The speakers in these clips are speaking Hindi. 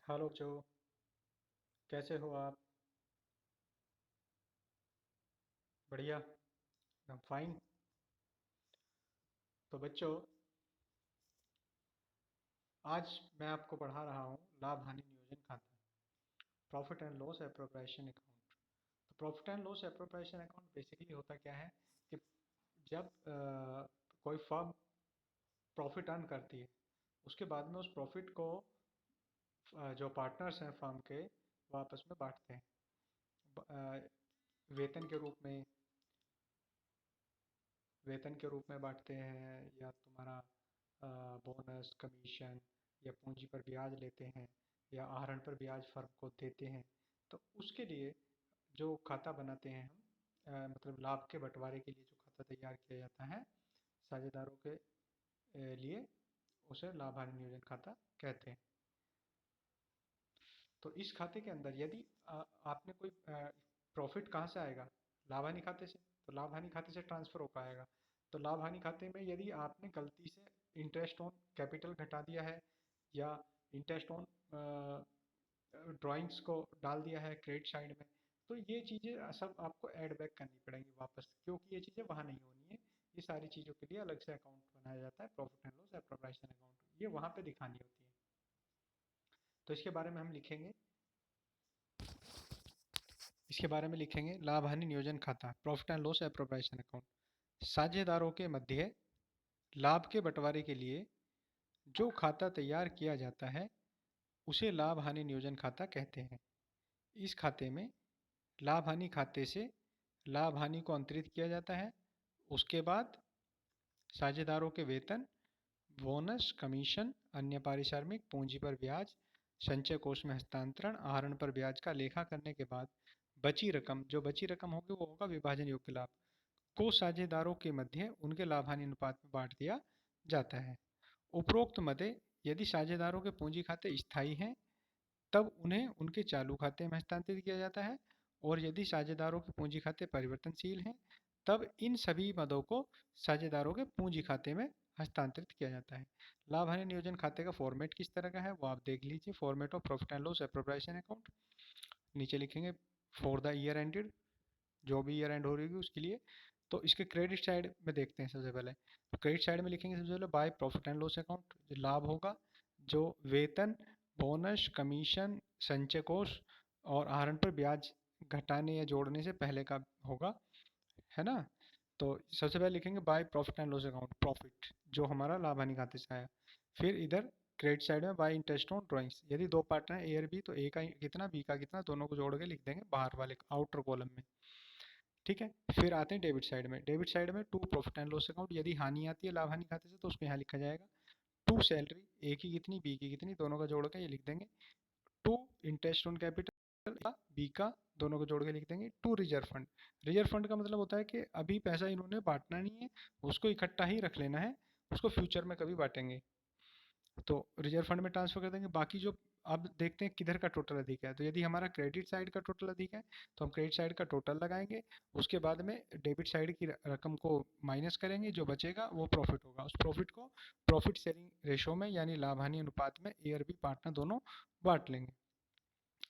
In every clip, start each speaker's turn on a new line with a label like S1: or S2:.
S1: हेलो जो, कैसे हो आप? बढ़िया, एकदम फाइन। तो बच्चों, आज मैं आपको पढ़ा रहा हूँ लाभ हानि नियोजन खाता, profit and loss appropriation account. तो profit and loss appropriation account basically होता क्या है कि जब कोई फर्म प्रॉफिट अर्न करती है, उसके बाद में उस प्रॉफिट को जो पार्टनर्स हैं फर्म के, वो आपस में बांटते हैं। वेतन के रूप में, बांटते हैं, या तुम्हारा बोनस, कमीशन, या पूंजी पर ब्याज लेते हैं, या आहरण पर ब्याज फर्म को देते हैं। तो उसके लिए जो खाता बनाते हैं हम, मतलब लाभ के बंटवारे के लिए जो खाता तैयार किया जाता है साझेदारों के लिए, उसे लाभ हानि नियोजन खाता कहते हैं। तो इस खाते के अंदर यदि आपने कोई प्रॉफिट कहाँ से आएगा? लाभ हानि खाते से। तो लाभ हानि खाते से ट्रांसफर हो पाएगा। तो लाभ हानि खाते में यदि आपने गलती से इंटरेस्ट ऑन कैपिटल घटा दिया है, या इंटरेस्ट ऑन ड्राइंग्स को डाल दिया है क्रेडिट साइड में, तो ये चीज़ें सब आपको ऐड बैक करनी पड़ेंगी वापस, क्योंकि ये चीज़ें वहाँ नहीं होनी है। ये सारी चीज़ों के लिए अलग से अकाउंट बनाया जाता है, profit and loss appropriation account, ये वहाँ पे दिखानी होती है। तो इसके बारे में लिखेंगे लाभ हानि नियोजन खाता, profit and loss appropriation account. साझेदारों के मध्य लाभ के बंटवारे के लिए जो खाता तैयार किया जाता है, उसे लाभ हानि नियोजन खाता कहते हैं। इस खाते में लाभ हानि खाते से लाभ हानि को अंतरित किया जाता है। उसके बाद साझेदारों के वेतन, बोनस, कमीशन, अन्य पारिश्रमिक, पूंजी पर ब्याज, संचय कोष में हस्तांतरण, आहरण पर ब्याज का लेखा करने के बाद जो बची रकम होगी वो होगा विभाजन योग्य लाभ, को साझेदारों के मध्य उनके लाभ हानि अनुपात में बांट दिया जाता है। उपरोक्त मते यदि साझेदारों के पूंजी खाते स्थायी हैं, तब उन्हें उनके चालू खाते में हस्तांतरित किया जाता है, और यदि साझेदारों के पूंजी खाते परिवर्तनशील हैं, तब इन सभी मदों को साझेदारों के पूंजी खाते में हस्तांतरित किया जाता है। लाभ हानि नियोजन खाते का फॉर्मेट किस तरह का है वो आप देख लीजिए। Format of profit and loss appropriation account, नीचे लिखेंगे फॉर द ईयर एंडेड, जो भी ईयर एंड हो रही होगी उसके लिए। तो इसके क्रेडिट साइड में देखते हैं सबसे पहले। तो क्रेडिट साइड में लिखेंगे सबसे पहले by profit and loss account, जो लाभ होगा, जो वेतन, बोनस, कमीशन, संचय कोष और आहरण पर ब्याज घटाने या जोड़ने से पहले का होगा, है ना। तो सबसे पहले लिखेंगे by profit and loss account, profit जो हमारा लाभ हानि खाते से आया। फिर इधर क्रेडिट साइड में बाय इंटरेस्ट ऑन ड्राइंग्स, यदि दो पार्टनर है ए और बी, तो ए का कितना, बी का कितना, दोनों को जोड़ के लिख देंगे बाहर वाले आउटर कॉलम में। ठीक है। फिर आते हैं डेबिट साइड में। डेबिट साइड में to profit and loss account, यदि हानि आती है लाभ हानि खाते से तो उसको यहाँ लिखा जाएगा टू सैलरी, ए की कितनी, बी की कितनी, दोनों का जोड़ के ये लिख देंगे। To interest on capital, B का, दोनों को जोड़ के लिख देंगे। To reserve fund, reserve fund का मतलब होता है कि अभी पैसा इन्होंने बांटना नहीं है, उसको इकट्ठा ही रख लेना है, उसको फ्यूचर में कभी बांटेंगे, तो रिजर्व फंड में ट्रांसफर कर देंगे। बाकी जो, अब देखते हैं किधर का टोटल अधिक है। तो यदि हमारा क्रेडिट साइड का टोटल अधिक है तो हम क्रेडिट साइड का टोटल लगाएंगे, उसके बाद में डेबिट साइड की रकम को माइनस करेंगे, जो बचेगा वो प्रॉफिट होगा। उस प्रॉफिट को प्रॉफिट शेयरिंग रेशो में, यानी लाभ हानि अनुपात में ए और बी पार्टनर दोनों बांट लेंगे।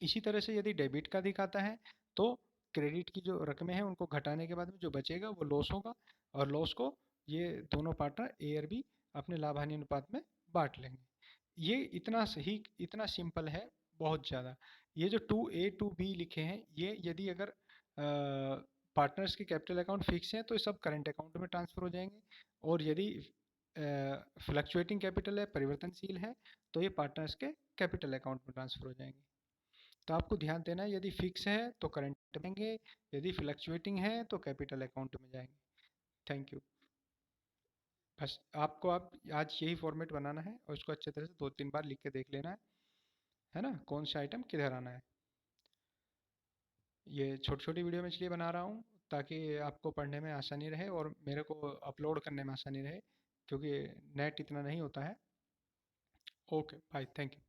S1: इसी तरह से यदि डेबिट का दिखाता है तो क्रेडिट की जो रकमें हैं उनको घटाने के बाद में जो बचेगा वो लॉस होगा, और लॉस को ये दोनों पार्टनर ए और बी अपने लाभ हानि अनुपात में बांट लेंगे। ये इतना सही, इतना सिंपल है, बहुत ज़्यादा। ये जो टू ए टू बी लिखे हैं, ये यदि अगर पार्टनर्स के कैपिटल अकाउंट फिक्स हैं तो ये सब करंट अकाउंट में ट्रांसफर हो जाएंगे, और यदि फ्लक्चुएटिंग कैपिटल है, परिवर्तनशील है, तो ये पार्टनर्स के कैपिटल अकाउंट में ट्रांसफर हो जाएंगे। तो आपको ध्यान देना है, यदि फिक्स है तो करंट में जाएंगे, यदि फ्लक्चुएटिंग है तो कैपिटल अकाउंट में जाएंगे। Thank you. बस आपको, आप आज यही फॉर्मेट बनाना है और उसको अच्छे तरह से 2-3 बार लिख के देख लेना है ना, कौन सा आइटम किधर आना है। ये छोटी छोटी वीडियो मैं इसलिए बना रहा हूँ ताकि आपको पढ़ने में आसानी रहे और मेरे को अपलोड करने में आसानी रहे, क्योंकि नेट इतना नहीं होता है। Okay bye, thank you.